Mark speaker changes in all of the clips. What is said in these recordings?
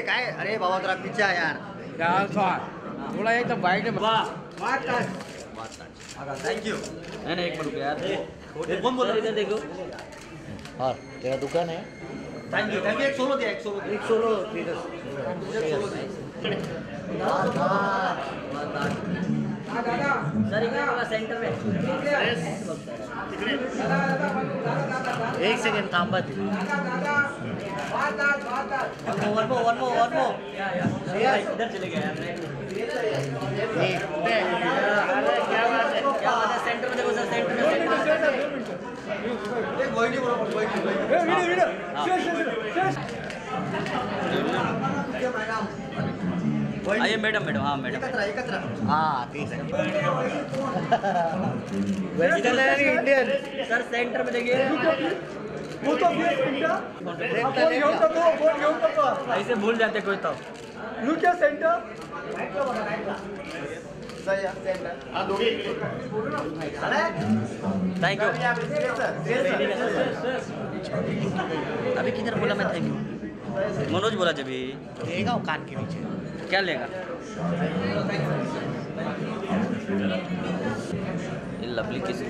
Speaker 1: काय अरे बाबा जरा पिच्छा यार
Speaker 2: थोड़ा एकदम वाइड है
Speaker 1: थैंक यू
Speaker 2: नहीं एक मिनट यार
Speaker 1: कौन बोल रहा है
Speaker 2: इधर देखो
Speaker 3: और तेरा दुकान है?
Speaker 1: थैंक यू एक सोलो दिया एक सोलो
Speaker 2: सर इकडे सेंटर में
Speaker 3: एक सेकंड थांबा
Speaker 1: वन मोर
Speaker 2: इधर चले गए
Speaker 3: क्या बात है?
Speaker 2: क्या बात है सेंटर में देखो सर सेंटर में
Speaker 1: एक वही वीडियो
Speaker 2: आइए मैडम हाँ मैडम
Speaker 1: एकत्र
Speaker 3: हाँ ठीक है वेस्टर्न है इंडियन
Speaker 2: सर सेंटर में देखिए
Speaker 1: वो तो
Speaker 2: ऐसे भूल जाते कोई तो
Speaker 1: लुक क्या सेंटर सही है सेंटर हां दोगे अरे
Speaker 2: थैंक यू अभी किधर बोला मैं थैंक यू मनोज बोला जब
Speaker 3: देगा वो कान के नीचे
Speaker 2: क्या लेगा ये लवली किसी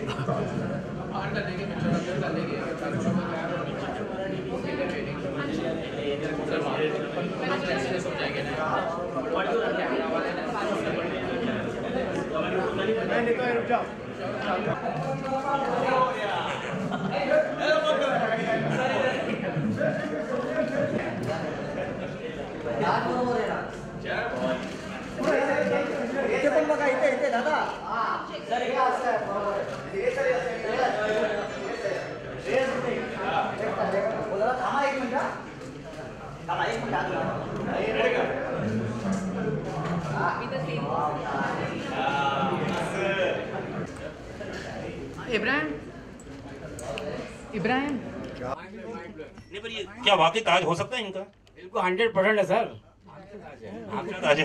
Speaker 1: इथे पण बघा इथे दादा
Speaker 4: इब्राहिम इब्राहिम
Speaker 5: नहीं पर ये क्या वाकई ताज हो सकता है इनका?
Speaker 4: बिल्कुल 100% है सर।
Speaker 5: ताज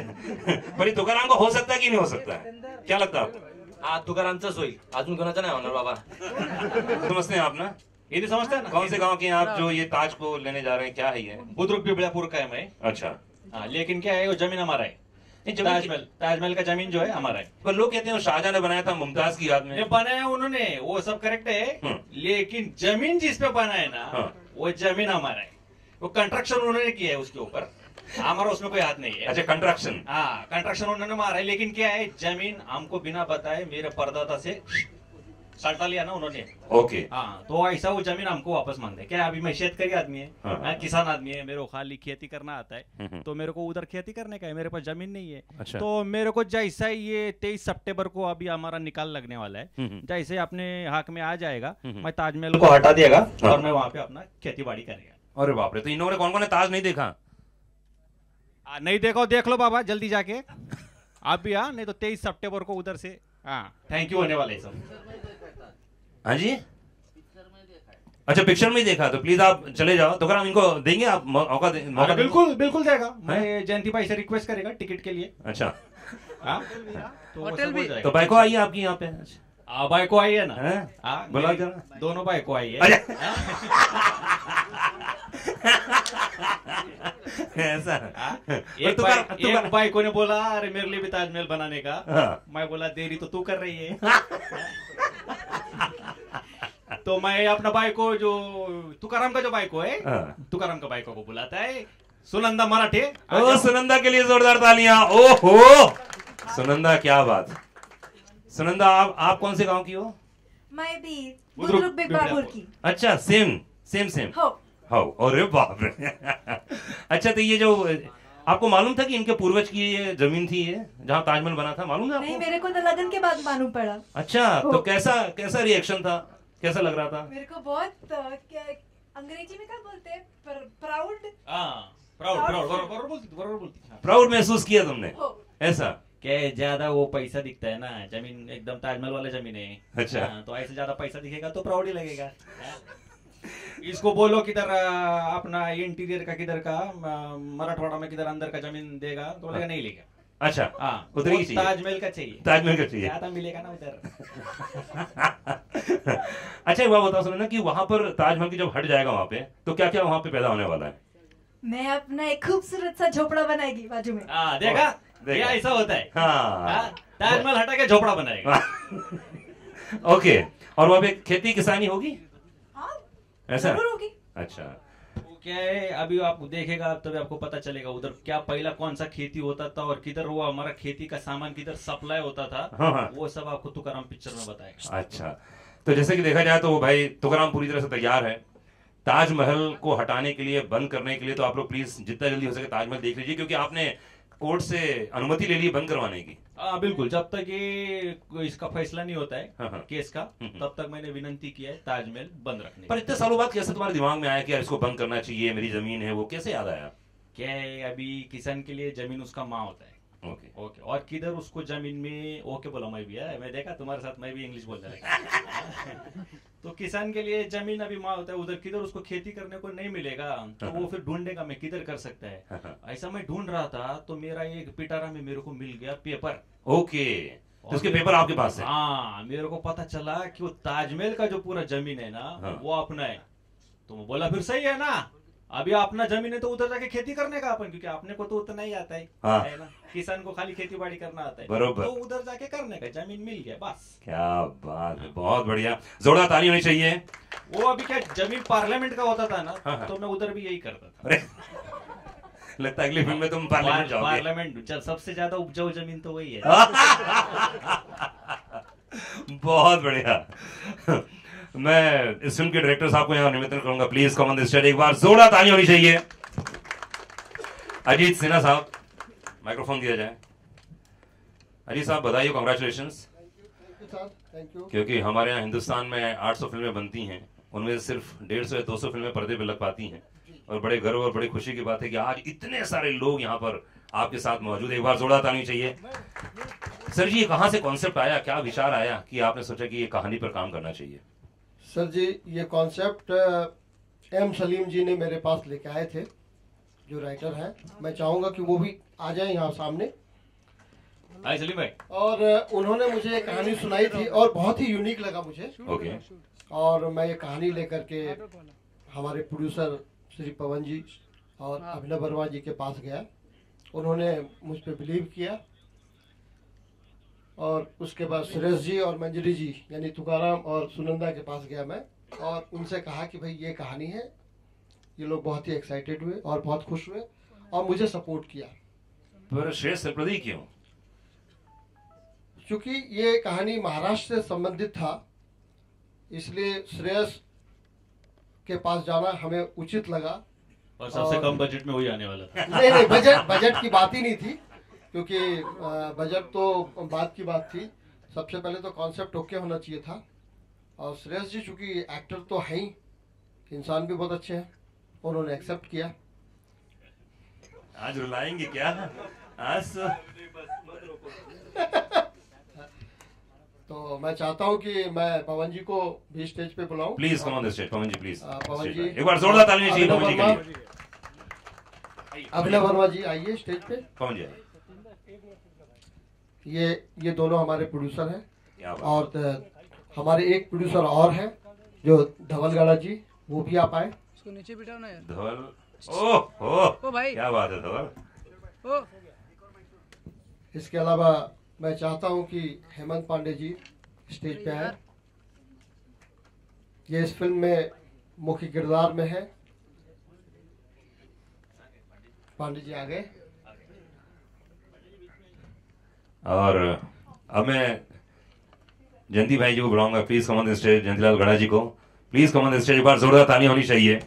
Speaker 5: पर तुकाराम का हो सकता है कि नहीं हो सकता है? क्या लगता है आपको?
Speaker 6: हा तुकारामचाच होईल अजून कोणाचा नाही होणार बाबा
Speaker 5: समझते हैं आप ना? ये नहीं समझते हैं ना? कौन से गांव के हैं आप जो ये ताज को लेने जा रहे हैं? क्या है ये?
Speaker 6: बुद्रुक पिपळापुर का है मैं
Speaker 5: अच्छा
Speaker 6: हाँ लेकिन क्या है वो जमीन हमारा है
Speaker 5: नहीं, जमीन
Speaker 6: ताजमहल का जमीन जो है हमारा है
Speaker 5: पर लोग कहते हैं वो शाहजहां ने बनाया था मुमताज की याद में।
Speaker 6: ये बनाया उन्होंने वो सब करेक्ट है लेकिन जमीन जिस पे बना है ना वो जमीन हमारा है वो कंस्ट्रक्शन उन्होंने किया है उसके ऊपर हमारा उसमें कोई हाथ नहीं है।
Speaker 5: अच्छा कंस्ट्रक्शन।
Speaker 6: हाँ कंस्ट्रक्शन उन्होंने मारा है लेकिन क्या है जमीन हमको बिना बताए मेरे परदादा से सल्टा लिया ना उन्होंने।
Speaker 5: ओके
Speaker 6: हाँ तो ऐसा वो जमीन हमको वापस मांगते क्या अभी मैं शेतकरी आदमी है मैं किसान आदमी है मेरे को खाली खेती करना आता है तो मेरे को उधर खेती करने का है मेरे पास जमीन नहीं है।
Speaker 5: अच्छा।
Speaker 6: तो मेरे को जैसा ये 23 सितंबर को अभी हमारा निकाल लगने वाला है जैसे अपने हक में आ जाएगा मैं ताजमहल को हटा देगा और मैं वहां पे अपना खेती बाड़ी करेगा।
Speaker 5: अरे बाप रे, तो इन्होंने कौन कौन ताज नहीं देखा?
Speaker 6: नहीं देखो देख लो बाबा जल्दी जाके आप भी हाँ नहीं तो 23 सितंबर को उधर से हाँ थैंक यू होने वाले सब।
Speaker 5: हाँ जी अच्छा पिक्चर में ही देखा तो प्लीज आप चले जाओ। तो इनको देंगे आप मौका मौका?
Speaker 6: बिल्कुल बिल्कुल जाएगा मैं जयंती भाई से रिक्वेस्ट करेगा टिकट के लिए।
Speaker 5: अच्छा
Speaker 6: हाँ तो होटल भी
Speaker 5: तो बाइको आई है आपकी यहाँ पे?
Speaker 6: भाई को आई है ना
Speaker 5: बुला जरा
Speaker 6: दोनों भाई को आई है
Speaker 5: ऐसा
Speaker 6: एक भाई को ने बोला अरे मेरे लिए भी ताजमहल बनाने का। मैं बोला देरी तो तू कर रही है तो मैं अपना भाई को जो तुकाराम का जो भाई को है तुकाराम का भाई को बुलाता है सुनंदा मराठे।
Speaker 5: ओ सुनंदा के लिए जोरदार तालियां। ओहो सुनंदा क्या बात। सुनंदा आप कौन से गांव की हो?
Speaker 7: मैं भी बुद्रुक पिपळापुर की।
Speaker 5: अच्छा सेम
Speaker 7: हो
Speaker 5: अरे बाप रे अच्छा तो ये जो आपको मालूम था कि इनके पूर्वज की ये जमीन थी ये जहाँ ताजमहल बना था? मालूम था आपको?
Speaker 7: नहीं मेरे को तो लगन के बाद मालूम पड़ा।
Speaker 5: अच्छा तो कैसा रिएक्शन था? कैसा लग रहा था?
Speaker 7: मेरे को बहुत अंग्रेजी में क्या बोलते हैं प्राउड
Speaker 5: प्राउड महसूस किया तुमने? ऐसा
Speaker 6: क्या ज्यादा वो पैसा दिखता है ना जमीन एकदम ताजमहल वाला जमीन है।
Speaker 5: अच्छा
Speaker 6: तो ऐसे ज्यादा पैसा दिखेगा तो प्राउड ही लगेगा। इसको बोलो किधर अपना इंटीरियर का किधर का मराठवाड़ा में किधर अंदर का जमीन देगा तो बोलेगा नहीं लेगा।
Speaker 5: अच्छा
Speaker 6: हाँ
Speaker 5: उधर ही चाहिए
Speaker 6: ताजमहल का चाहिए
Speaker 5: ज्यादा
Speaker 6: मिलेगा ना उधर
Speaker 5: अच्छा एक बात बताओ सुनो ना कि वहां पर ताजमहल की जब हट जाएगा वहां पे तो क्या क्या वहां पे पैदा होने वाला है?
Speaker 7: मैं अपना एक खूबसूरत सा झोपड़ा बनाएगी बाजू में।
Speaker 6: हाँ देखा,
Speaker 5: देखा।
Speaker 6: ये ऐसा होता है।
Speaker 5: हाँ
Speaker 6: हाँ, ताजमहल हटा के झोपड़ा बनाएगा।
Speaker 5: ओके, और वहाँ पे खेती किसानी होगी
Speaker 7: हाँ
Speaker 5: ऐसा?
Speaker 7: जरूर होगी।
Speaker 5: अच्छा,
Speaker 6: वो क्या है, अभी आप देखेगा तभी आपको पता चलेगा उधर क्या पहला कौन सा खेती होता था और किधर वो हमारा खेती का सामान किधर सप्लाई होता था।
Speaker 5: हाँ, हाँ।
Speaker 6: वो सब आपको तुकाराम पिक्चर में बताएगा।
Speaker 5: अच्छा, तो जैसे कि देखा जाए तो वो भाई तुकाराम पूरी तरह से तैयार है ताजमहल को हटाने के लिए, बंद करने के लिए। तो आप लोग प्लीज जितना जल्दी हो सके ताजमहल देख लीजिए, क्योंकि आपने कोर्ट से अनुमति ले ली बंद करवाने की।
Speaker 6: हाँ बिल्कुल, जब तक ये इसका फैसला नहीं होता
Speaker 5: हाँ, हाँ।
Speaker 6: है केस का, तब तक मैंने विनंती किया है ताजमहल बंद रखने
Speaker 5: पर
Speaker 6: की।
Speaker 5: इतने सालों बाद कैसे तुम्हारे दिमाग में आया कि यार इसको बंद करना चाहिए, मेरी जमीन है, वो कैसे याद आया?
Speaker 6: क्या है, अभी किसान के लिए जमीन उसका माँ होता है।
Speaker 5: ओके,
Speaker 6: ओके, और किधर उसको जमीन में ओके बोला मैं भी है, मैं देखा तुम्हारे साथ मैं भी इंग्लिश बोल रहा है। तो किसान के लिए जमीन अभी माँ होता है, उधर किधर उसको खेती करने को नहीं मिलेगा तो वो फिर ढूंढेगा मैं किधर कर सकता है। ऐसा मैं ढूंढ रहा था तो मेरा एक पिटारा में मेरे को मिल गया पेपर।
Speaker 5: ओके, तो उसके पेपर आपके पास है?
Speaker 6: हाँ, मेरे को पता चला कि वो ताजमहल का जो पूरा जमीन है ना,
Speaker 5: हाँ।
Speaker 6: वो अपना है। तो मैं बोला फिर सही है ना, अभी अपना जमीन है तो उधर जाके खेती करने का अपन, क्योंकि अपने को तो उतना ही आता है,
Speaker 5: हाँ।
Speaker 6: है ना, किसान को खाली खेती बाड़ी करना आता है।
Speaker 5: बरोबर।
Speaker 6: तो उधर जाके करने का, जमीन मिल गया बस।
Speaker 5: क्या बात है, बहुत बढ़िया, जोरदार ताली होनी चाहिए।
Speaker 6: वो अभी क्या जमीन पार्लियामेंट का होता था ना,
Speaker 5: हाँ, हाँ।
Speaker 6: तो मैं उधर भी यही करता था।
Speaker 5: अरे लगता है अगली फिल्म में तुम पार्लियामेंट जाओगे।
Speaker 6: पार्लियामेंट सबसे ज्यादा उपजाऊ जमीन तो वही है।
Speaker 5: बहुत बढ़िया। मैं इस फिल्म के डायरेक्टर साहब को यहाँ निमंत्रण करूंगा, please come on the stage, एक बार जोरदार ताली होनी चाहिए। अजीत सिन्हा साहब, माइक्रोफोन दिया जाए। अजीत साहब बधाई, कांग्रेचुलेशंस।
Speaker 8: Thank you.
Speaker 5: क्योंकि हमारे यहाँ हिंदुस्तान में 800 फिल्में बनती हैं, उनमें से सिर्फ 150 या 200 फिल्में पर्दे पे लग पाती हैं, और बड़े गर्व और बड़ी खुशी की बात है कि आज इतने सारे लोग यहाँ पर आपके साथ मौजूद है। एक बार जोरदार ताली चाहिए। सर जी, ये कहाँ से कॉन्सेप्ट आया, क्या विचार आया कि आपने सोचा कि ये कहानी पर काम करना चाहिए?
Speaker 8: सर जी, ये कॉन्सेप्ट एम सलीम जी ने मेरे पास लेके आए थे, जो राइटर हैं। मैं चाहूँगा कि वो भी आ जाए यहाँ सामने।
Speaker 6: हाय सलीम भाई।
Speaker 8: और उन्होंने मुझे एक कहानी सुनाई थी और बहुत ही यूनिक लगा मुझे।
Speaker 5: ओके,
Speaker 8: और मैं ये कहानी लेकर के हमारे प्रोड्यूसर श्री पवन जी और अभिनव वर्मा जी के पास गया। उन्होंने मुझ पर बिलीव किया, और उसके बाद सुरेश जी और मंजरी जी यानी तुकाराम और सुनंदा के पास गया मैं, और उनसे कहा कि भाई ये कहानी है। ये लोग बहुत ही एक्साइटेड हुए और बहुत खुश हुए और मुझे सपोर्ट किया।
Speaker 5: पर श्रेष्ठ सप्रदी क्यों?
Speaker 8: क्योंकि ये कहानी महाराष्ट्र से संबंधित था, इसलिए श्रेयस के पास जाना हमें उचित लगा।
Speaker 6: और सबसे कम बजट में वही आने वाला था।
Speaker 8: नहीं, बजट की बात ही नहीं थी, क्योंकि बजट तो बात की बात थी। सबसे पहले तो कॉन्सेप्ट ओके होना चाहिए था। और श्रेयस जी चूंकि एक्टर तो हैं ही, इंसान भी बहुत अच्छे हैं, उन्होंने एक्सेप्ट किया।
Speaker 5: आज रुलाएंगे क्या? आज
Speaker 8: तो मैं चाहता हूं कि मैं पवन जी को भी स्टेज पे बुलाऊं।
Speaker 5: Please come on the stage, Pawan ji please.
Speaker 8: Pawan ji,
Speaker 5: एक बार जोरदार ताली चाहिए पवन जी के लिए।
Speaker 8: अभिनव वर्मा जी आइए स्टेज पे।
Speaker 5: पवन जी,
Speaker 8: ये दोनों हमारे प्रोड्यूसर हैं।
Speaker 5: क्या बात।
Speaker 8: और हमारे एक प्रोड्यूसर और हैं जो धवलगढ़ा जी, वो भी आप आए।
Speaker 9: इसको नीचे बिठाओ ना यार।
Speaker 5: धवल, ओह
Speaker 9: ओ भाई।
Speaker 5: क्या बात है धवल।
Speaker 9: ओ
Speaker 8: इसके अलावा मैं चाहता हूं कि हेमंत पांडे जी स्टेज पे आए। ये इस फिल्म में मुख्य किरदार में है। पांडे जी आ गए।
Speaker 5: और अब मैं जयंती भाई जी को बुलाऊंगा, please come on the stage, Jayantilal Gadha ji को please come on the stage. एक बार जोरदार ताली होनी चाहिए।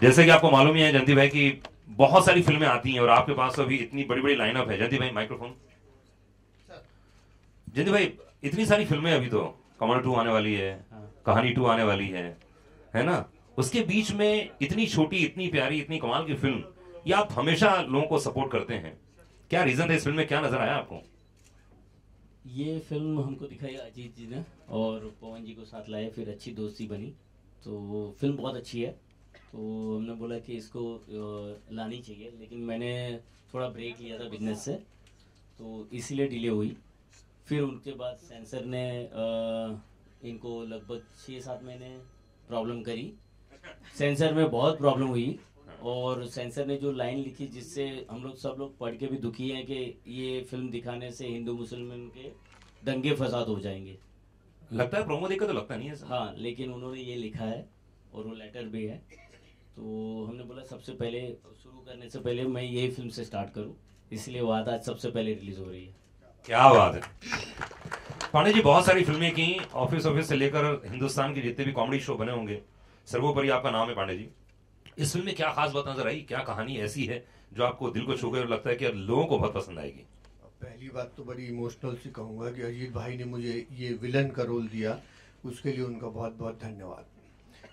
Speaker 5: जैसे कि आपको मालूम ही है जयंती भाई की बहुत सारी फिल्में आती हैं और आपके पास तो अभी इतनी बड़ी बड़ी लाइनअप है। जयंती भाई माइक्रोफोन। जयंती भाई, इतनी सारी फिल्में, अभी तो कमल 2 आने वाली है, कहानी 2 आने वाली है ना? उसके बीच में इतनी छोटी, इतनी प्यारी, इतनी कमाल की फिल्म, ये आप हमेशा लोगों को सपोर्ट करते हैं, क्या रीजन है इस फिल्म में, क्या नजर आया आपको?
Speaker 10: ये फिल्म हमको दिखाई अजीत जी ने और पवन जी को साथ लाए, फिर अच्छी दोस्ती बनी, तो फिल्म बहुत अच्छी है। तो हमने बोला कि इसको लानी चाहिए, लेकिन मैंने थोड़ा ब्रेक लिया था बिजनेस से, तो इसीलिए डिले हुई। फिर उनके बाद सेंसर ने इनको लगभग 6-7 महीने प्रॉब्लम करी। सेंसर में बहुत प्रॉब्लम हुई और सेंसर ने जो लाइन लिखी जिससे हम लोग सब लोग पढ़ के भी दुखी हैं कि ये फिल्म दिखाने से हिंदू मुसलमान के दंगे फसाद हो जाएंगे।
Speaker 5: लगता है प्रोमो देखकर तो लगता नहीं है सर।
Speaker 10: हाँ, लेकिन उन्होंने ये लिखा है और वो लेटर भी है, तो हमने बोला सबसे पहले शुरू करने से पहले मैं यही फिल्म से स्टार्ट करूं, इसलिए वादा आज सबसे पहले रिलीज हो रही है।
Speaker 5: क्या बात है। पांडे जी बहुत सारी फिल्में की, ऑफिस से लेकर हिंदुस्तान के जितने भी कॉमेडी शो बने होंगे सर्वोपरि आपका नाम है पांडे जी। इस फिल्म में क्या खास बात नजर आई, क्या कहानी ऐसी है जो आपको दिल को छू गई और लगता है कि लोगों को बहुत पसंद आएगी?
Speaker 8: पहली बात तो बड़ी इमोशनल सी कहूँगा कि अजीत भाई ने मुझे ये विलन का रोल दिया, उसके लिए उनका बहुत बहुत धन्यवाद।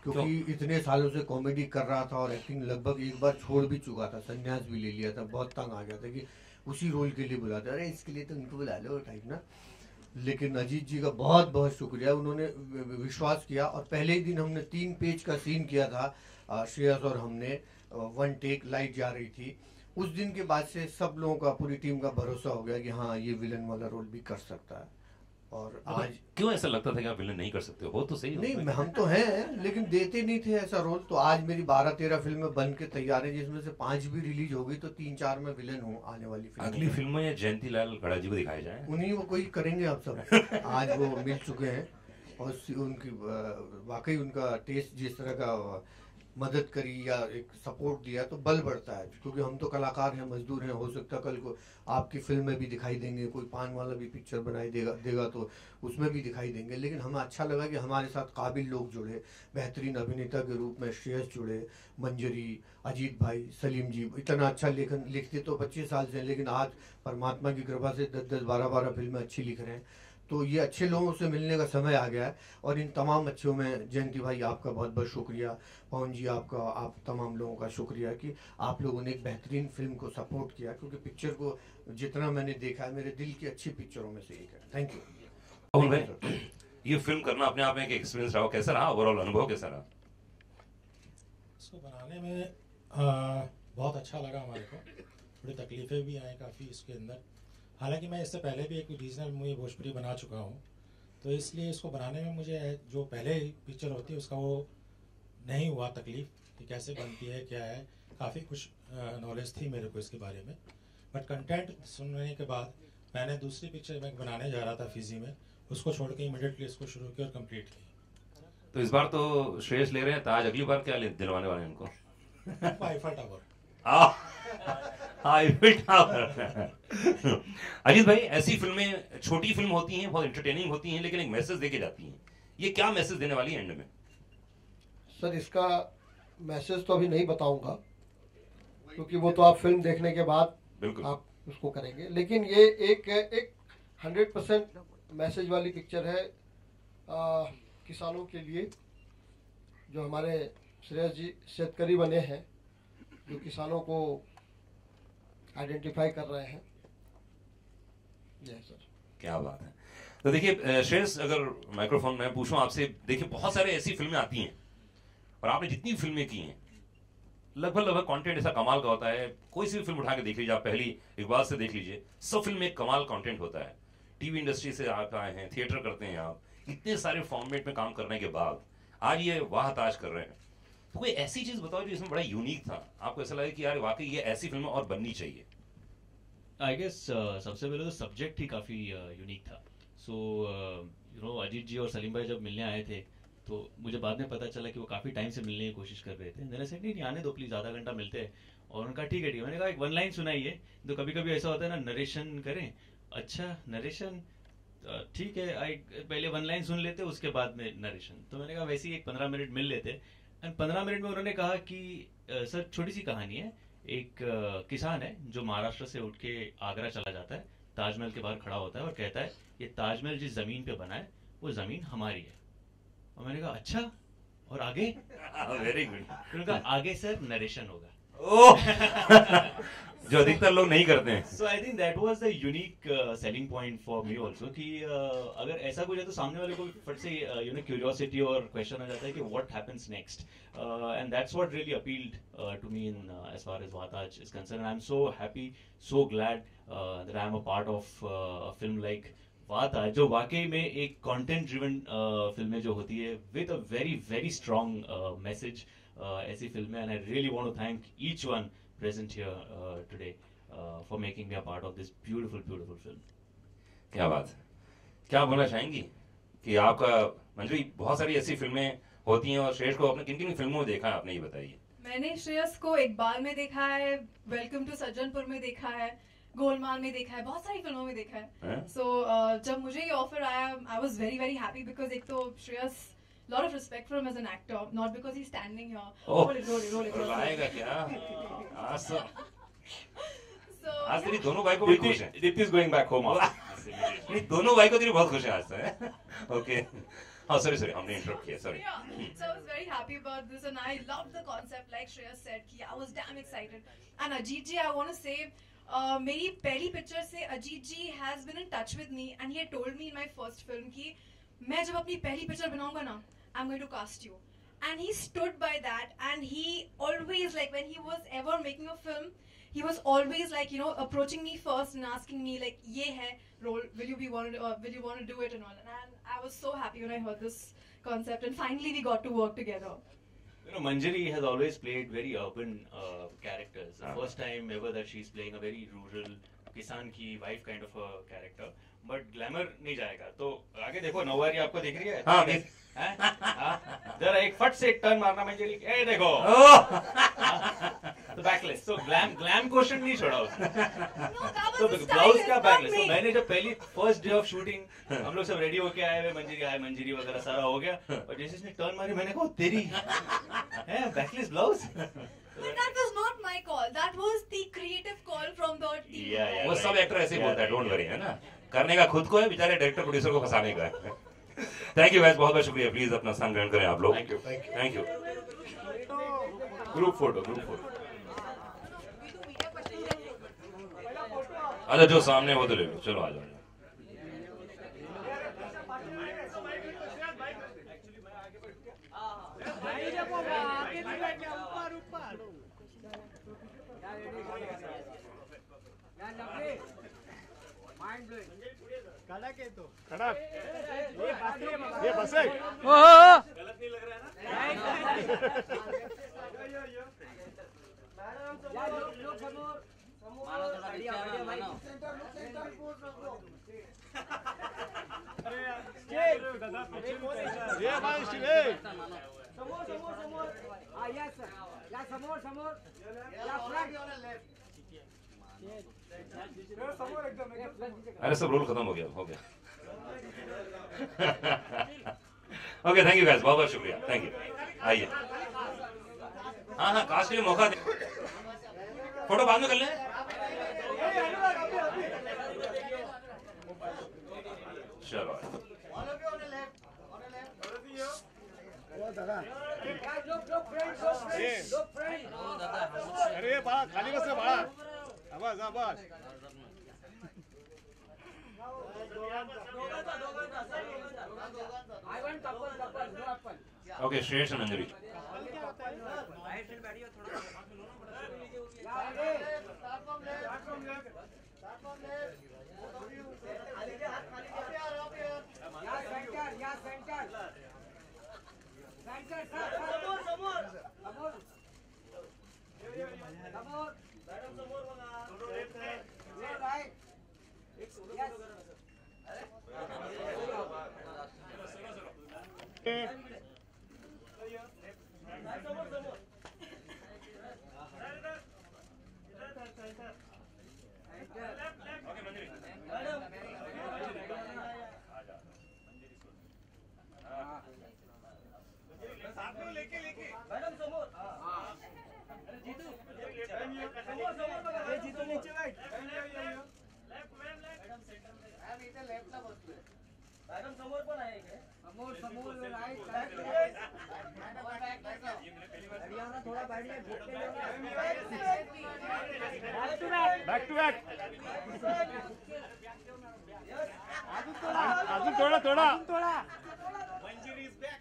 Speaker 8: क्योंकि इतने सालों से कॉमेडी कर रहा था और एक्टिंग लगभग एक बार छोड़ भी चुका था, संन्यास भी ले लिया था, बहुत तंग आ गया था कि उसी रोल के लिए बुलाते, अरे इसके लिए तो उनको बुला लो टाइप ना। लेकिन अजीत जी का बहुत बहुत शुक्रिया, उन्होंने विश्वास किया और पहले ही दिन हमने 3 पेज का सीन किया था श्रेयस और हमने, 1 टेक, लाइट जा रही थी। उस दिन के बाद से सब लोगों का, पूरी टीम का भरोसा हो गया कि हाँ ये विलन वाला रोल भी कर सकता है। और आज
Speaker 5: क्यों ऐसा लगता था कि आप विलन नहीं कर सकते हो तो सही
Speaker 8: नहीं, हम तो हैं लेकिन देते नहीं थे ऐसा रोल। तो आज मेरी 12-13 फिल्में बन के तैयार है, जिसमें से 5 भी रिलीज हो गई, तो 3-4 में विलन हूँ आने वाली फिल्म।
Speaker 5: अगली फिल्म में जयंती लाल गड़ा जी को दिखाया जाए,
Speaker 8: उन्हीं वो कोई करेंगे आप सब। आज वो मिल चुके हैं और उनकी वाकई उनका टेस्ट जिस तरह का मदद करी या एक सपोर्ट दिया तो बल बढ़ता है, क्योंकि हम तो कलाकार हैं, मजदूर हैं। हो सकता है कल को आपकी फिल्म में भी दिखाई देंगे, कोई पान वाला भी पिक्चर बनाई देगा तो उसमें भी दिखाई देंगे। लेकिन हमें अच्छा लगा कि हमारे साथ काबिल लोग जुड़े, बेहतरीन अभिनेता के रूप में श्रेयस जुड़े, मंजरी, अजीत भाई, सलीम जी। इतना अच्छा लेखन लिखते तो 25 साल से, लेकिन आज परमात्मा की कृपा से 10-10, 12-12 फिल्में अच्छी लिख रहे हैं। तो ये अच्छे लोगों से मिलने का समय आ गया है। और इन तमाम अच्छों में जयंती भाई आपका बहुत बहुत शुक्रिया, पवन जी आपका, आप तमाम लोगों का शुक्रिया कि आप लोगों ने एक बेहतरीन फिल्म को सपोर्ट किया, क्योंकि पिक्चर को जितना मैंने देखा है मेरे दिल की अच्छी पिक्चरों में से एक है। Thank you.
Speaker 5: ये फिल्म करना अपने आप में एक एक्सपीरियंस रहा, कैसा रहा ओवरऑल अनुभव, कैसा रहा?
Speaker 9: इसको बनाने में बहुत अच्छा लगा हमारे को। थोड़ी तकलीफें भी आई काफ़ी इसके अंदर, हालांकि मैं इससे पहले भी एक रीजनल मूवी भोजपुरी बना चुका हूँ, तो इसलिए इसको बनाने में मुझे जो पहले पिक्चर होती है उसका वो नहीं हुआ तकलीफ कि कैसे बनती है क्या है। काफ़ी कुछ नॉलेज थी मेरे को इसके बारे में, बट कंटेंट सुनने के बाद मैंने दूसरी पिक्चर मैं बनाने जा रहा था फिजी में, उसको छोड़ के इमीडिएटली इसको शुरू किया और कंप्लीट की।
Speaker 5: तो इस बार तो श्रेयस ले रहे हैं ताज, अगली बार क्या दिलवाने वाले हैं उनको?
Speaker 9: Eiffel tower.
Speaker 5: अजीत भाई, ऐसी फिल्में छोटी फिल्म होती हैं, बहुत एंटरटेनिंग होती हैं, लेकिन एक मैसेज देके जाती हैं। ये क्या मैसेज देने वाली है एंड में?
Speaker 8: सर इसका मैसेज तो अभी नहीं बताऊंगा, क्योंकि वो तो आप फिल्म देखने के बाद
Speaker 5: बिल्कुल
Speaker 8: आप उसको करेंगे। लेकिन ये एक 100% मैसेज वाली पिक्चर है किसानों के लिए। जो हमारे श्रेयस जी शेतकरी बने हैं, जो किसानों को आइडेंटिफाई कर रहे हैं। Yes sir.
Speaker 5: क्या बात है। तो देखिए श्रेयस, अगर माइक्रोफोन में पूछूं आपसे, देखिए बहुत सारे ऐसी फिल्में आती हैं और आपने जितनी फिल्में की हैं लगभग कंटेंट ऐसा कमाल का होता है। कोई सी भी फिल्म उठा के देख लीजिए आप, पहली इकबाल से देख लीजिए, सब फिल्म में कमाल कंटेंट होता है। टीवी इंडस्ट्री से आप आए हैं, थिएटर करते हैं आप, इतने सारे फॉर्मेट में काम करने के बाद आज ये वाह ताज कर रहे हैं। तो कोई ऐसी चीज बताओ जो इसमें बड़ा यूनिक था, आपको ऐसा लगे कि यार वाकई ये ऐसी फिल्म और बननी चाहिए?
Speaker 6: आई गेस सबसे पहले तो सब्जेक्ट ही काफ़ी यूनिक था। सो यू नो अजीत जी और सलीम भाई जब मिलने आए थे तो मुझे बाद में पता चला कि वो काफ़ी टाइम से मिलने की कोशिश कर रहे थे। मैंने सेड नहीं आने दो प्लीज़, आधा घंटा मिलते हैं। और उनका ठीक है। मैंने कहा एक 1 लाइन सुनाइए। तो कभी कभी ऐसा होता है ना, नरेशन करें। अच्छा नरेशन ठीक है, पहले 1 लाइन सुन लेते उसके बाद में नरेशन। तो मैंने कहा वैसे ही एक 15 मिनट मिल लेते। एंड 15 मिनट में उन्होंने कहा कि सर छोटी सी कहानी है, एक किसान है जो महाराष्ट्र से उठ के आगरा चला जाता है, ताजमहल के बाहर खड़ा होता है और कहता है ये ताजमहल जिस जमीन पे बना है वो जमीन हमारी है। और मैंने कहा अच्छा, और आगे?
Speaker 5: Very good.
Speaker 6: उन्होंने कहा आगे सर नरेशन होगा।
Speaker 5: जो अधिकतर लोग नहीं करते हैं।
Speaker 6: So I think that was the unique selling point for me also कि अगर ऐसा कुछ है तो सामने वाले को फट से यू नो क्यूरियोसिटी और क्वेश्चन आ जाता है कि what happens next. And that's what really appealed to me in as far as Waah Taj is concerned. I am so happy, so glad that I am a part of a film like Waah Taj, जो वाकई में एक content driven फिल्में जो होती है with a very very strong message, ऐसी फिल्में, and I really want to thank each one present here today for making me a part of this beautiful beautiful film.
Speaker 5: क्या बात है, क्या बोलना चाहेंगी कि आपका मंजरी बहुत सारी ऐसी फिल्में होती हैं और श्रेयस को अपने किन किन फिल्मों में देखा है आपने, ये बताइए।
Speaker 7: मैंने श्रेयस को एक बार में देखा है, वेलकम टू सज्जनपुर में देखा है, गोलमाल में देखा है, बहुत सारी फिल्मों में देखा है। सो जब मुझे ये ऑफर आया, I was very very happy because एक तो Shreyas, lot of respect for him as an actor, not because he's standing here. Roll it.
Speaker 5: आएगा क्या आज तो,
Speaker 7: So
Speaker 5: आज तेरी दोनों भाई को भी खुश है।
Speaker 6: Dipti is going back home.
Speaker 5: नहीं, दोनों भाई को तेरी बहुत खुश है आज तो। ओके, हाँ सॉरी हमने इंटरप्ट किया, sorry.
Speaker 7: yeah, so I was very happy about this and I loved the concept, like Shreya said कि I was damn excited. And Ajit ji, I want to say मेरी पहली picture से अजीत जी has been in touch with me and he had told me in my first film कि मैं जब अपनी पहली picture बनाऊंगा ना, I'm going to cast you. And he stood by that, and he always, like when he was ever making a film, he was always like, you know, approaching me first and asking me like, "ये है role, will you want to do it and all?" And I was so happy when I heard this concept, and finally we got to work together.
Speaker 6: You know, Manjari has always played very urban characters. The first time ever that she's playing a very rural किसान की wife kind of a character. But glamour नहीं जाएगा, तो आगे देखो नौवारी आपको दिख रही है?
Speaker 5: हाँ,
Speaker 6: जरा एक फट से एक टर्न मारना मंजरी, ए देखो तो बैकलेस, तो ग्लैम क्वेश्चन नहीं छोड़ा उसने, तो ब्लाउज का बैकलेस। तो मैंने जब पहली फर्स्ट डे ऑफ शूटिंग हम लोग सब रेडी होके आए हुए, मंजरी वगैरह सारा हो गया, और जैसे इसने टर्न मारी मैंने कहा तेरी है backless blouse.
Speaker 7: But that was not my call. That was the creative call from the team.
Speaker 5: Yeah, वो सब एक्टर ऐसे बोलता है, डोंट वरी, है ना, करने का खुद को है, बेचारे डायरेक्टर प्रोड्यूसर को फंसाने का है। थैंक यू गाइस, बहुत बहुत शुक्रिया। प्लीज अपना स्थान ग्रहण करें आप लोग। Thank you.
Speaker 6: Group photo.
Speaker 5: अच्छा, जो सामने वो तो ले लो, चलो आ जाओ।
Speaker 1: ये बस है,
Speaker 6: गलत नहीं लग रहा है
Speaker 5: अरे सब रोल खत्म हो गया। ओके, थैंक यू गाइस, बहुत बहुत शुक्रिया। Thank you. आइए, हाँ कास्ट के लिए मौका दे, फोटो बाद में कर लें। चलो
Speaker 1: अरे बाळा खाली बस रे बाळा, आवाज
Speaker 5: ओके, श्रेयस और मंजरी।
Speaker 1: बैक टू बैक, अजून थोड़ा मंजरी इज बैक।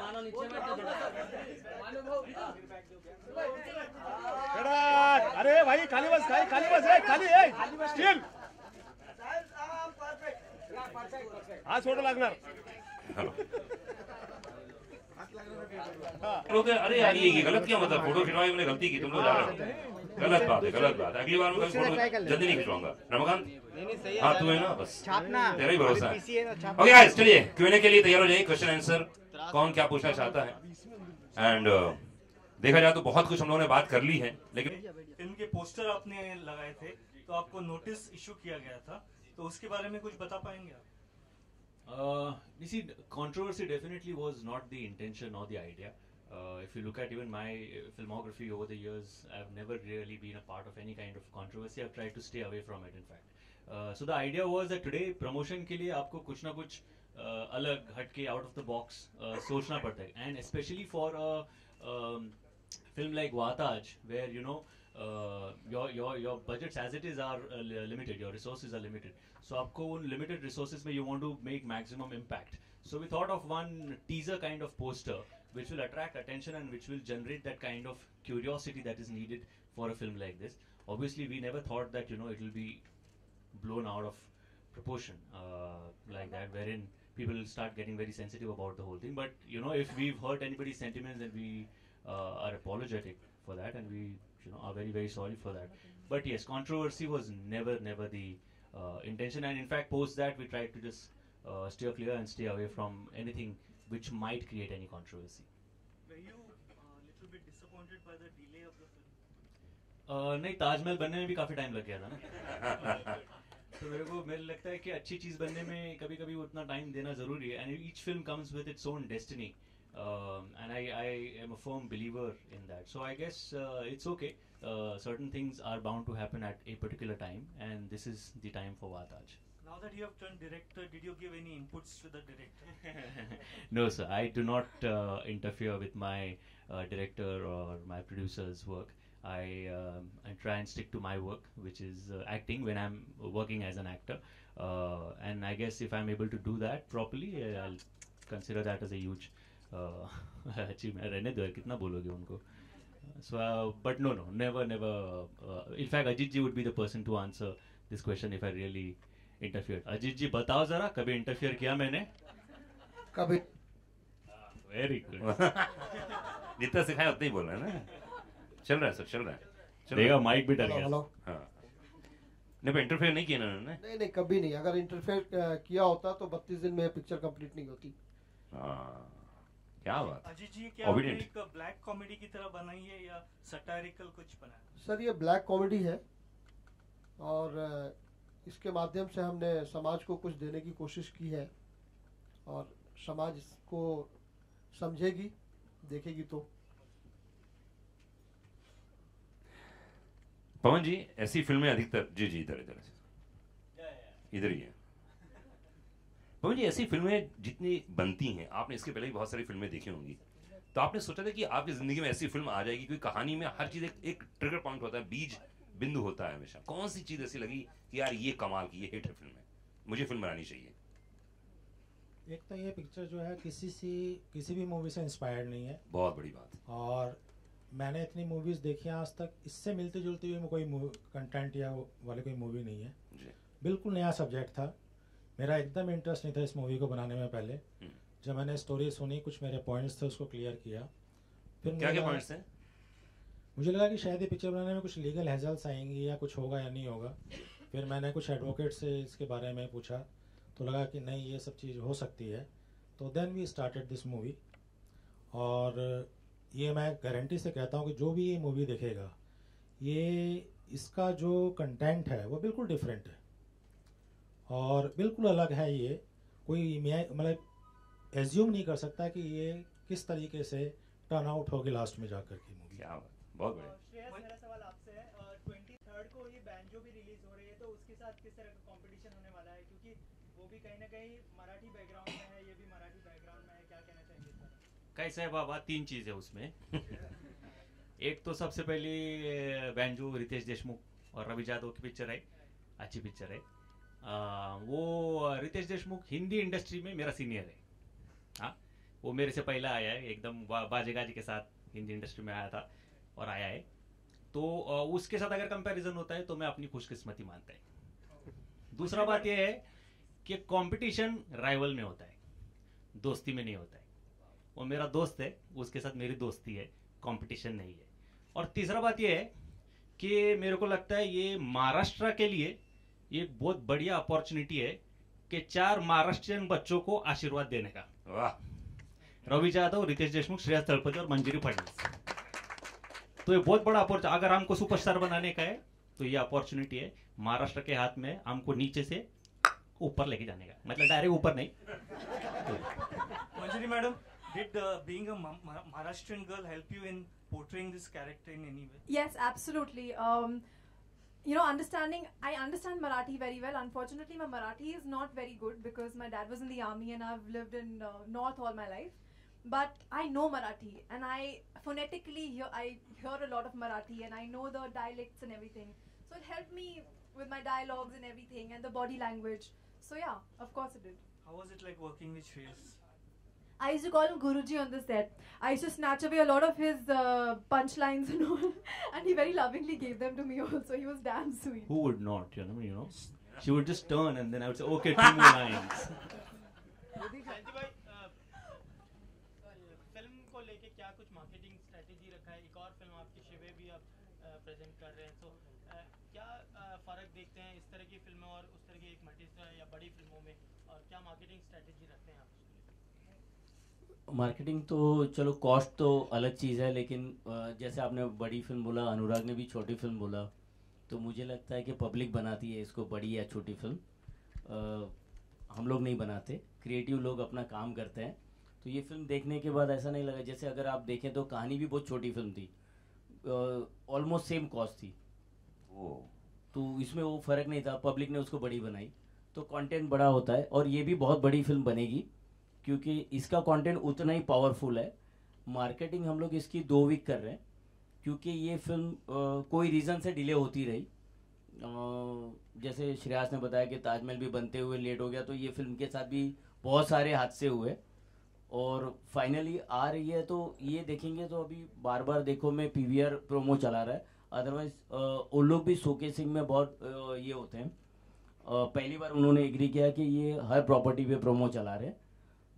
Speaker 10: मानो नीचे
Speaker 1: अरे भाई खाली बस, खाली बस, खाली स्टिल हात सोडू लागणार
Speaker 5: हेलो लोग अरे यार ये गलत क्या मतलब फोटो खिंचवाई मैंने गलती की तुम लोग जा रहे हो गलत बात है गलत बात है अगली बार मैं फोटो जल्दी नहीं खिंचवाऊंगा रमाकांत हाँ तू है ना बस तेरा ही भरोसा है ओके गाइस चलिए क्यूएनए के लिए तैयार हो जाइए क्वेश्चन आंसर कौन क्या पूछना चाहता है एंड देखा जाए तो बहुत कुछ हम लोगों ने बात कर ली है लेकिन
Speaker 11: फिल्म के पोस्टर आपने लगाए थे तो आपको नोटिस इशू किया गया था तो उसके बारे में कुछ बता पाएंगे आप?
Speaker 6: You see, controversy definitely was not the intention or the idea. If you look at even my filmography over the years, I've never really been a part of any kind of controversy. I've tried to stay away from it, in fact. So the idea was that today promotion के लिए आपको कुछ ना कुछ अलग हटके out of the box सोचना पड़ता है, and especially for a film like Vataj, where you know your budgets as it is are limited, your resources are limited. So आपको उन limited resources में you want to make maximum impact. So we thought of one teaser kind of poster which will attract attention and which will generate that kind of curiosity that is needed for a film like this. Obviously we never thought that you know it will be blown out of proportion like that, wherein people will start getting very sensitive about the whole thing. But you know, if we've hurt anybody's sentiments, then we are apologetic for that, and we are very, very sorry for that. But yes, controversy was never the intention, and in fact post that we tried to just steer clear and stay away from anything which might create any controversy.
Speaker 11: Were you little bit disappointed by the delay of the film?
Speaker 6: नहीं, ताजमहल बनने में भी काफी time लग गया था ना. तो मेरे लगता है कि अच्छी चीज बनने में कभी कभी उतना टाइम देना जरूरी है, and each film comes with its own destiny. And I am a firm believer in that. So I guess it's okay. Certain things are bound to happen at a particular time, and this is the time for Vataj.
Speaker 11: Now that you have turned director, did you give any inputs to the director?
Speaker 6: No, sir. I do not interfere with my director or my producer's work. I try and stick to my work, which is acting when I'm working as an actor. And I guess if I'm able to do that properly, I'll consider that as a huge achievement. रहने दो यार, कितना बोलोगे उनको? So, but no, never. In fact, Ajit ji would be the person to answer this question if I really interfered. Ajit ji, बताओ जरा, कभी interfere किया मैंने?
Speaker 8: कभी.
Speaker 6: Very good.
Speaker 5: जितना सिखाया उतना ही बोल रहा है ना. चल रहा है सर, चल रहा है.
Speaker 6: देखा माइक भी डर गया.
Speaker 5: हाँ. नहीं, इंटरफेयर नहीं किया इन्होंने.
Speaker 8: नहीं, कभी नहीं. अगर इंटरफेयर किया होता तो 32 दिन में पिक्चर कंप्लीट नहीं होती.
Speaker 5: क्या बात.
Speaker 11: अजीत जी, क्या आपने एक ब्लैक कॉमेडी की तरह बनाई है या सटारिकल कुछ बनाया?
Speaker 8: सर, ये ब्लैक कॉमेडी है और इसके माध्यम से हमने समाज को कुछ देने की कोशिश की है और समाज इसको समझेगी, देखेगी. तो
Speaker 5: पवन जी, ऐसी फिल्में अधिकतर जी इधर ही है. पवन जी, ऐसी फिल्में जितनी बनती हैं, आपने इसके पहले भी बहुत सारी फिल्में देखी होंगी, तो आपने सोचा था कि आपकी जिंदगी में ऐसी फिल्म आ जाएगी? क्योंकि कहानी में हर चीज एक ट्रिगर पॉइंट होता है, बीज बिंदु होता है हमेशा. कौन सी चीज ऐसी लगी कि यार ये कमाल की, ये हिट है फिल्म है, मुझे फिल्म बनानी चाहिए?
Speaker 9: एक तो ये पिक्चर जो है किसी भी मूवी से इंस्पायर्ड नहीं है.
Speaker 5: बहुत बड़ी बात.
Speaker 9: और मैंने इतनी मूवीज देखी आज तक, इससे मिलती जुलती हुई कोई कंटेंट या वाली कोई मूवी नहीं है. बिल्कुल नया सब्जेक्ट था. मेरा एकदम इंटरेस्ट नहीं था इस मूवी को बनाने में. पहले जब मैंने स्टोरी सुनी, कुछ मेरे पॉइंट्स थे, उसको क्लियर किया. फिर
Speaker 5: क्या पॉइंट्स थे?
Speaker 9: मुझे लगा कि शायद ये पिक्चर बनाने में कुछ लीगल हेजल्स आएंगी या कुछ होगा या नहीं होगा. फिर मैंने कुछ एडवोकेट से इसके बारे में पूछा तो लगा कि नहीं, ये सब चीज़ हो सकती है. तो then we started this movie. और ये मैं गारंटी से कहता हूँ कि जो भी ये मूवी देखेगा, ये इसका जो कंटेंट है वो बिल्कुल डिफरेंट है और बिल्कुल अलग है. ये कोई मतलब एज्यूम नहीं कर सकता कि ये किस तरीके से टर्न आउट होगी लास्ट में जाकर की मूवी.
Speaker 5: क्या बात, बहुत बढ़िया.
Speaker 12: मेरा सवाल आपसे है, 23rd को ये बैंजो भी रिलीज हो रही है, तो उसके साथ किस तरह का कंपटीशन होने वाला है? क्योंकि वो भी कहीं ना कहीं मराठी बैकग्राउंड में है, ये भी मराठी बैकग्राउंड में है. क्या कहना चाहेंगे सर?
Speaker 6: कैसा है बाबा, 3 चीज़ है उसमें. एक तो सबसे पहली बैंजो रितेश देशमुख और रवि जादव की पिक्चर है, अच्छी पिक्चर है. वो रितेश देशमुख हिंदी इंडस्ट्री में मेरा सीनियर है. हाँ, वो मेरे से पहला आया है, एकदम बाजेगाजी के साथ हिंदी इंडस्ट्री में आया था और आया है. तो उसके साथ अगर कंपैरिजन होता है तो मैं अपनी खुशकिस्मती मानता है. दूसरा बात यह है कि कंपटीशन राइवल में होता है, दोस्ती में नहीं होता है। वो मेरा दोस्त है, उसके साथ मेरी दोस्ती है, कंपटीशन नहीं है। और तीसरा बात ये है कि मेरे को लगता है ये महाराष्ट्र के लिए ये बहुत बढ़िया अपॉर्चुनिटी है कि 4 महाराष्ट्रियन बच्चों को आशीर्वाद देने का।
Speaker 5: वाह।
Speaker 6: रवि जाधव, रितेश देशमुख, श्रेयस तळपदे और मंजिरी फडणवीस। तो ये बहुत बड़ा अपॉर्चुनिटी, अगर हमको सुपरस्टार बनाने का है तो ये अपॉर्चुनिटी है महाराष्ट्र के हाथ में, हमको नीचे से ऊपर लेके जाने का, मतलब डायरेक्ट ऊपर नहीं।
Speaker 11: Manjari madam, did being a Maharashtrian girl help you in portraying this character in any way?
Speaker 7: Yes, absolutely. You know, I understand Marathi very well. Unfortunately, my Marathi is not very good because my dad was in the army and I've lived in North all my life. But I know Marathi and I phonetically hear a lot of Marathi and I know the dialects and everything. So it helped me with my dialogues and everything and the body language. So yeah, of course it did.
Speaker 11: How was it like working with Shreyas?
Speaker 7: I used to call him Guruji on the set. I used to snatch away a lot of his punchlines and all, and he very lovingly gave them to me also. He was damn sweet.
Speaker 6: Who would not, you know? She would just turn and then I would say, okay, 2 more lines.
Speaker 12: जयंती भाई, film को लेके क्या कुछ marketing strategy रखा है? एक और film आपकी शिवे भी आप प्रेजेंट कर रहे हैं, तो क्या फर्क देखते हैं इस तरह की फिल्मों और उस तरह की एक मल्टीस्टार या बड़ी फिल्मों में, और क्या मार्केटिंग स्ट्रेटेजी रखते हैं आप?
Speaker 10: मार्केटिंग तो चलो, कॉस्ट तो अलग चीज़ है, लेकिन जैसे आपने बड़ी फिल्म बोला, अनुराग ने भी छोटी फिल्म बोला, तो मुझे लगता है कि पब्लिक बनाती है इसको, बड़ी या छोटी फिल्म हम लोग नहीं बनाते, क्रिएटिव लोग अपना काम करते हैं। तो ये फिल्म देखने के बाद ऐसा नहीं लगा, जैसे अगर आप देखें तो कहानी भी बहुत छोटी फिल्म थी, ऑलमोस्ट सेम कॉस्ट थी, तो इसमें वो फ़र्क नहीं था, पब्लिक ने उसको बड़ी बनाई। तो कंटेंट बड़ा होता है और ये भी बहुत बड़ी फिल्म बनेगी क्योंकि इसका कंटेंट उतना ही पावरफुल है। मार्केटिंग हम लोग इसकी 2 वीक कर रहे हैं क्योंकि ये फिल्म कोई रीज़न से डिले होती रही, जैसे श्रेयास ने बताया कि ताजमहल भी बनते हुए लेट हो गया, तो ये फिल्म के साथ भी बहुत सारे हादसे हुए और फाइनली आ रही है। तो ये देखेंगे तो अभी बार बार देखो, मैं PVR प्रोमो चला रहा है, अदरवाइज वो लोग भी शोकेसिंग में बहुत ये होते हैं। पहली बार उन्होंने एग्री किया कि ये हर प्रॉपर्टी पे प्रोमो चला रहे हैं,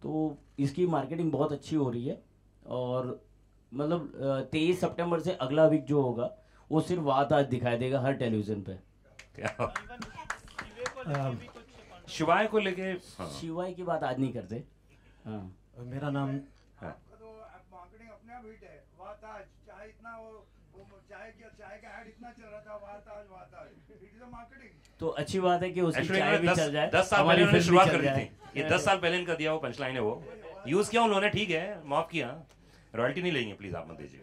Speaker 10: तो इसकी मार्केटिंग बहुत अच्छी हो रही है। और मतलब 23 सितंबर से अगला वीक जो होगा वो सिर्फ बात आज दिखाई देगा हर टेलीविजन पे।
Speaker 5: शिवाय को लेके,
Speaker 10: शिवाय की बात आज नहीं करते। हाँ,
Speaker 13: मेरा नाम
Speaker 14: मार्केटिंग अपने आप हिट है। वाह ताज, चाहे इतना वो चाय का ऐड इतना चल रहा था, वाह ताज, इट इज अ मार्केटिंग।
Speaker 10: तो अच्छी बात है कि उसकी चाय भी चल जाए।
Speaker 5: 10 साल पहले उन्होंने शुरुआत कर दी थी, ये 10 साल पहले इनका दिया वो पंचलाइन है, वो यूज किया उन्होंने, ठीक है, माफ किया, रॉयल्टी नहीं लेंगे, प्लीज आप मत दीजिए।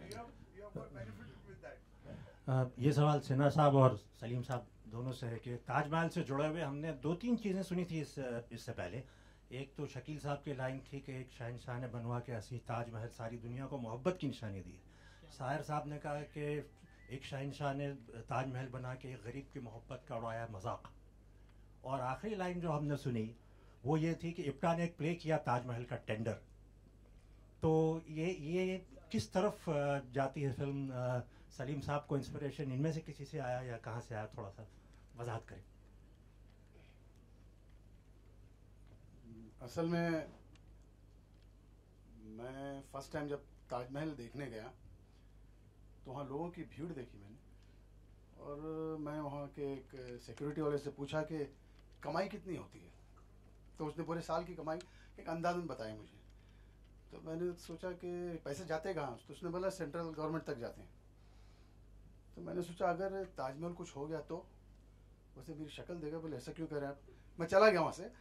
Speaker 13: ये सवाल सिन्हा साहब और सलीम साहब दोनों से है कि ताजमहल से जुड़े हुए हमने 2-3 चीज़ें सुनी थी इससे पहले। एक तो शकील साहब की लाइन थी कि एक शहंशाह ने बनवा के हंसी ताजमहल सारी दुनिया को मोहब्बत की निशानी दी। साहिर साहब ने कहा कि एक शहंशाह ने ताजमहल बना के एक गरीब की मोहब्बत का उड़ाया मजाक। और आखिरी लाइन जो हमने सुनी वो ये थी कि इप्टा ने एक प्ले किया ताजमहल का टेंडर। तो ये किस तरफ जाती है फिल्म? सलीम साहब को इंस्पिरेशन इनमें से किसी से आया या कहाँ से आया, थोड़ा सा वजाहत करें।
Speaker 15: असल में मैं फर्स्ट टाइम जब ताजमहल देखने गया तो वहाँ लोगों की भीड़ देखी मैंने, और मैं वहाँ के एक सिक्योरिटी वाले से पूछा कि कमाई कितनी होती है, तो उसने पूरे साल की कमाई एक अंदाज़न बताया मुझे। तो मैंने सोचा कि पैसे जाते कहाँ, तो उसने बोला सेंट्रल गवर्नमेंट तक जाते हैं। तो मैंने सोचा अगर ताजमहल कुछ हो गया तो, वैसे मेरी शक्ल देखा, बोले ऐसा क्यों कर रहे हैं आप। मैं चला गया वहाँ से,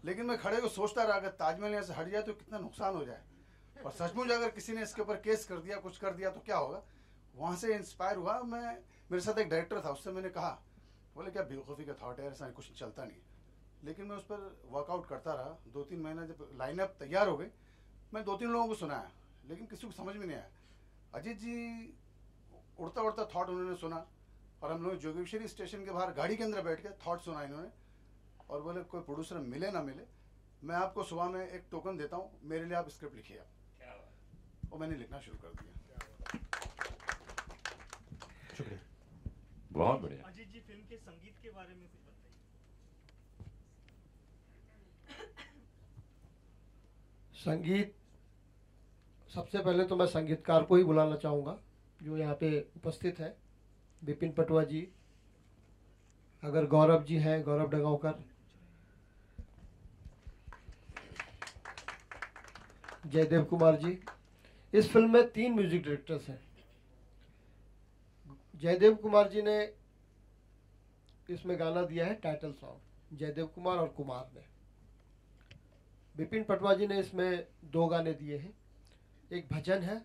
Speaker 15: लेकिन मैं खड़े को सोचता रहा अगर ताजमहल यहाँ से हट जाए तो कितना नुकसान हो जाए, और सचमुच अगर किसी ने इसके ऊपर केस कर दिया, कुछ कर दिया तो क्या होगा। वहाँ से इंस्पायर हुआ मैं, मेरे साथ एक डायरेक्टर था, उससे मैंने कहा, बोले क्या बेवकूफ़ी का थॉट है, ऐसा कुछ चलता नहीं। लेकिन मैं उस पर वर्कआउट करता रहा 2-3 महीना। जब लाइनअप तैयार हो गई, मैं 2-3 लोगों को सुनाया, लेकिन किसी को समझ में नहीं आया। अजीत जी उड़ता उड़ता थॉट उन्होंने सुना, और हम लोग जोगेश्वरी स्टेशन के बाहर गाड़ी के अंदर बैठ के थॉट सुना इन्होंने, और बोले कोई प्रोड्यूसर मिले ना मिले, मैं आपको सुबह में एक टोकन देता हूँ, मेरे लिए आप स्क्रिप्ट लिखिए। और मैंने लिखना शुरू कर दिया।
Speaker 13: शुक्रिया,
Speaker 5: बहुत बढ़िया।
Speaker 11: अजीत जी, फिल्म के संगीत के बारे में कुछ बताइए।
Speaker 8: संगीत, सबसे पहले तो मैं संगीतकार को ही बुलाना चाहूँगा जो यहाँ पे उपस्थित है, विपिन पटवा जी, अगर गौरव जी हैं, गौरव डगांवकर, जयदेव कुमार जी। इस फिल्म में 3 म्यूजिक डायरेक्टर्स हैं। जयदेव कुमार जी ने इसमें गाना दिया है टाइटल सॉन्ग, जयदेव कुमार और कुमार ने। विपिन पटवा जी ने इसमें 2 गाने दिए हैं, एक भजन है,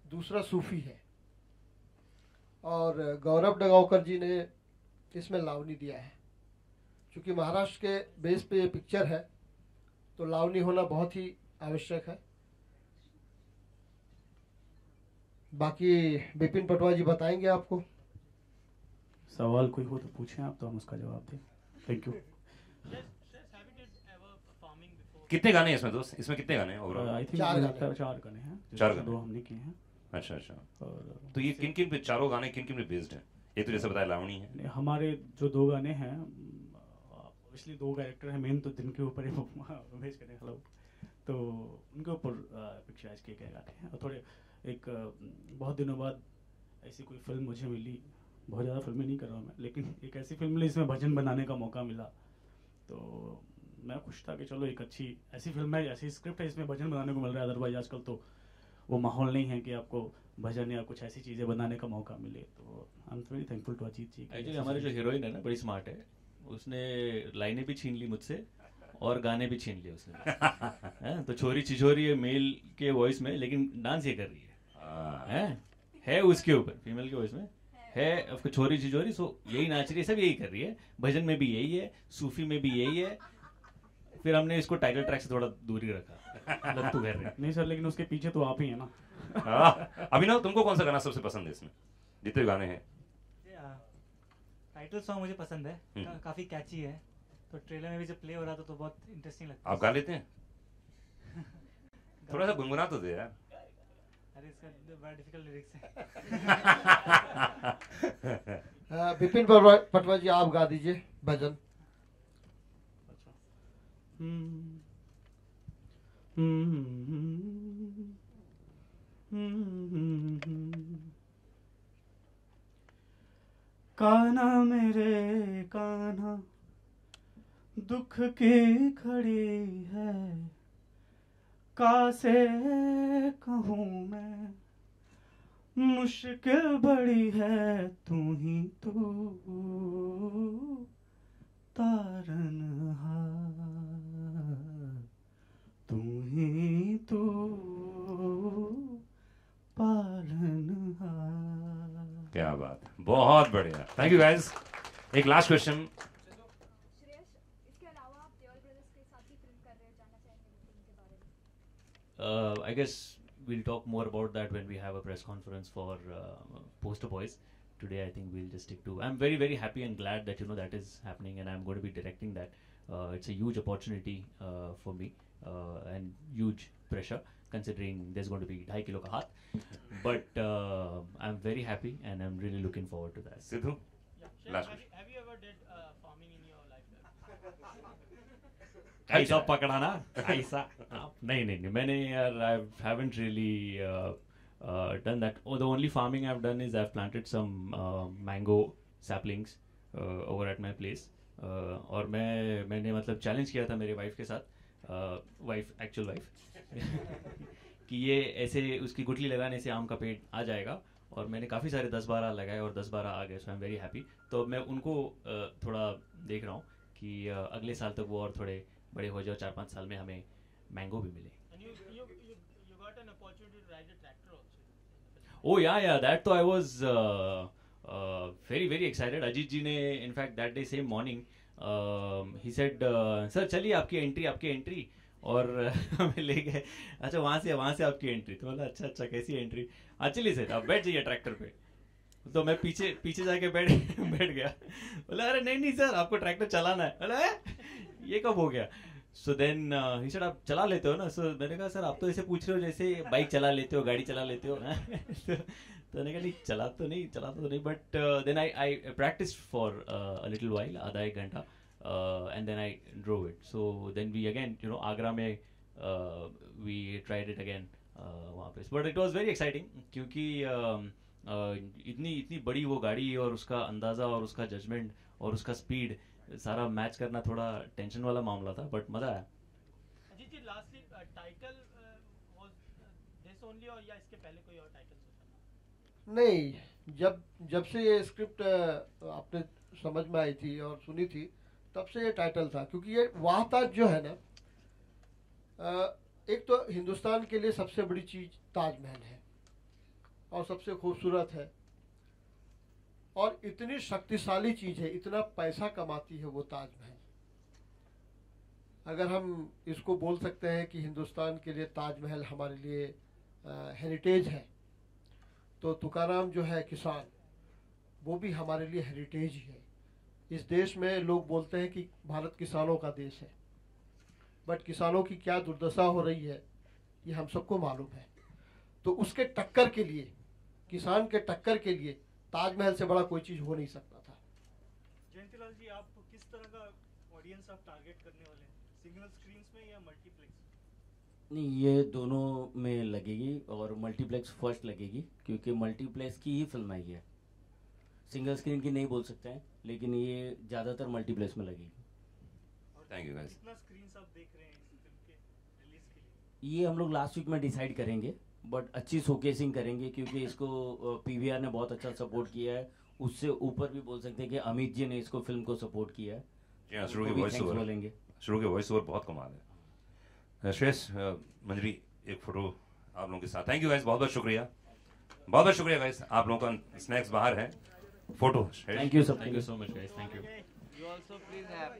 Speaker 8: दूसरा सूफी है, और गौरव डगांवकर जी ने इसमें लावनी दिया है। क्योंकि महाराष्ट्र के बेस पे ये पिक्चर है तो लावनी होना बहुत ही आवश्यक है। बाकी विपिन पटवा जी बताएंगे आपको।
Speaker 16: सवाल कोई हो तो पूछें आप, तो हम उसका जवाब दें। Thank you.
Speaker 5: कितने गाने हैं इसमें दोस्त? इसमें कितने गाने हैं ओवरऑल?
Speaker 16: आई थिंक 4 गाने हैं।
Speaker 5: 4 गाने
Speaker 16: 2 हमने किए हैं।
Speaker 5: अच्छा अच्छा। और तो ये किन किन पे चारों गाने किन किन पे बेस्ड हैं? एक तो जैसे बताया लावणी है।
Speaker 16: हमारे जो 2 गाने हैं, ऑब्वियसली 2 कैरेक्टर हैं मेन, तो जिनके ऊपर भेज करें हेलो, तो उनके ऊपर पिक्चराइज किए गए गाने हैं। और थोड़े एक बहुत दिनों बाद ऐसी कोई फिल्म मुझे मिली, बहुत ज़्यादा फिल्में नहीं कर रहा हूँ मैं, लेकिन एक ऐसी फिल्म मिली इसमें भजन बनाने का मौका मिला, तो मैं खुश था कि चलो एक अच्छी ऐसी फिल्म है, ऐसी स्क्रिप्ट है, इसमें भजन बनाने को मिल रहा है। अदरवाइज आजकल तो वो माहौल नहीं है कि आपको भजन या कुछ ऐसी चीज़ें बनाने का मौका मिले, तो I am very thankful to Ajit ji.
Speaker 6: Actually हमारी जो हीरोइन है ना, बड़ी स्मार्ट है, उसने लाइनें भी छीन ली मुझसे और गाने भी छीन लिए उसने। तो छोरी छिछोरी है मेल के वॉइस में, लेकिन डांस ये कर रही है उसके ऊपर फीमेल के वॉइस में है छोरी छिछोरी, सो यही नाच रही है, सब यही कर रही है। भजन में भी यही है, सूफी में भी यही है। फिर हमने इसको टाइटल ट्रैक से थोड़ा दूरी रखा, लत्तू कर रहे।
Speaker 16: नहीं सर, लेकिन उसके पीछे तो आप ही है ना।
Speaker 5: अभिनव, तुमको कौन सा गाना सबसे पसंद है इसमें, जितने गाने हैं?
Speaker 17: टाइटल सॉन्ग मुझे पसंद है, काफी कैची है, तो ट्रेलर में भी जब प्ले हो रहा था तो बहुत इंटरेस्टिंग लगता है।
Speaker 5: आप गा लेते हैं? थोड़ा सा गुनगुना तो दे यार।
Speaker 17: अरे इसका बड़ा डिफिकल्ट लिरिक्स
Speaker 8: है। विपिन पटवा जी आप गा दीजिए भजन।
Speaker 16: कान्हा मेरे कान्हा दुख की खड़ी है, कासे कहूँ मैं मुश्किल बड़ी है, तू ही तू तारनहार, तू ही तू पालनहार।
Speaker 5: क्या बात है, बहुत बढ़िया, थैंक यू गाइस। एक last question.
Speaker 6: I guess we'll talk more about that when we have a press conference for Poster Boys. Today I think we'll just stick to, I'm very very happy and glad that that is happening and I'm going to be directing that. It's a huge opportunity for me and huge pressure considering there's going to be 2.5 kilo ka haath, but I'm very happy and I'm really looking forward to that.
Speaker 5: Sidhu, last
Speaker 12: question. Have you ever did farming in your lifetime?
Speaker 6: ऐसा पकड़ा ना ऐसा नहीं मैंने यार I haven't really done that. Oh, the only farming I've done is I've planted some mango saplings over at my place. और मैंने मतलब चैलेंज किया था मेरे वाइफ के साथ, एक्चुअल वाइफ कि ये ऐसे उसकी गुठली लगाने से आम का पेड़ आ जाएगा, और मैंने काफ़ी सारे 10-12 लगाए और 10-12 आ गए, सो आई एम वेरी हैप्पी। तो मैं उनको थोड़ा देख रहा हूँ कि अगले साल तक वो और थोड़े बड़े हो जाओ, 4-5 साल में हमें मैंगो भी मिले।
Speaker 12: You got an opportunity to ride a tractor also.
Speaker 6: Oh yeah, that तो I was very very excited. Ajit जी ने in fact that day same morning he said sir चलिए आपकी एंट्री, और हमें ले गए। अच्छा वहाँ से आपकी एंट्री, तो बोला अच्छा कैसी एंट्री? चलिए सर आप बैठ जाइए ट्रैक्टर पे। तो मैं पीछे जाके बैठ गया। बोला अरे नहीं सर आपको ट्रैक्टर चलाना है। बोला ये कब हो गया? सो देन ही सेड आप चला लेते हो ना? सो मैंने कहा सर आप तो ऐसे पूछ रहे हो जैसे बाइक चला लेते हो, गाड़ी चला लेते हो। तो मैंने कहा नहीं चला तो नहीं, but then I practice for a little while, आधा 1 घंटा, and then I drove it. So then we again Agra में वी ट्राइड इट अगेन वहाँ पे, but it was very exciting क्योंकि इतनी बड़ी वो गाड़ी और उसका अंदाज़ा और उसका जजमेंट और उसका स्पीड सारा मैच करना थोड़ा टेंशन वाला मामला था, बट मज़ा आया।
Speaker 12: Ajit ji, lastly title was this only, और या इसके पहले कोई और टाइटल सोचा?
Speaker 8: नहीं, जब से ये स्क्रिप्ट आपने समझ में आई थी और सुनी थी, तब से ये टाइटल था। क्योंकि ये वाहताज जो है ना, एक तो हिंदुस्तान के लिए सबसे बड़ी चीज़ ताजमहल है और सबसे खूबसूरत है और इतनी शक्तिशाली चीज़ है, इतना पैसा कमाती है वो ताजमहल। अगर हम इसको बोल सकते हैं कि हिंदुस्तान के लिए ताजमहल हमारे लिए हेरिटेज है, तो तुकाराम जो है किसान, वो भी हमारे लिए हेरिटेज ही है। इस देश में लोग बोलते हैं कि भारत किसानों का देश है, बट किसानों की क्या दुर्दशा हो रही है ये हम सबको मालूम है। तो उसके टक्कर के लिए, किसान के टक्कर के लिए ताजमहल से बड़ा कोई चीज़ हो नहीं सकता था।
Speaker 11: जयंतीलाल जी, आप किस तरह का ऑडियंस आप टारगेट करने वाले हैं, सिंगल स्क्रीन्स में या मल्टीप्लेक्स?
Speaker 10: नहीं, ये दोनों में लगेगी और मल्टीप्लेक्स फर्स्ट लगेगी क्योंकि मल्टीप्लेक्स की ही फिल्म आई है। सिंगल स्क्रीन की नहीं बोल सकते हैं, लेकिन ये ज़्यादातर मल्टीप्लेक्स में लगेगी।
Speaker 5: Thank you guys.
Speaker 11: कितना स्क्रीन्स आप देख रहे हैं इस फिल्म के रिलीज के लिए?
Speaker 10: ये हम लोग लास्ट वीक में डिसाइड करेंगे, बट अच्छी शोकेसिंग करेंगे क्योंकि इसको पीवीआर ने बहुत अच्छा सपोर्ट किया है। उससे ऊपर भी बोल सकते हैं कि अमित जी ने इसको फिल्म को सपोर्ट किया है।
Speaker 5: जी हाँ, शुरू के वॉइस ओवर बहुत कमाल है। श्रेयस, मंजरी, एक फोटो आप लोगों के साथ। थैंक यू गाइस, बहुत बहुत शुक्रिया, बहुत बहुत शुक्रिया गाइस। आप लोगों का स्नैक्स बाहर है, फोटो।
Speaker 10: थैंक यू सब,
Speaker 6: thank you so much guys, thank you.
Speaker 3: You also please have.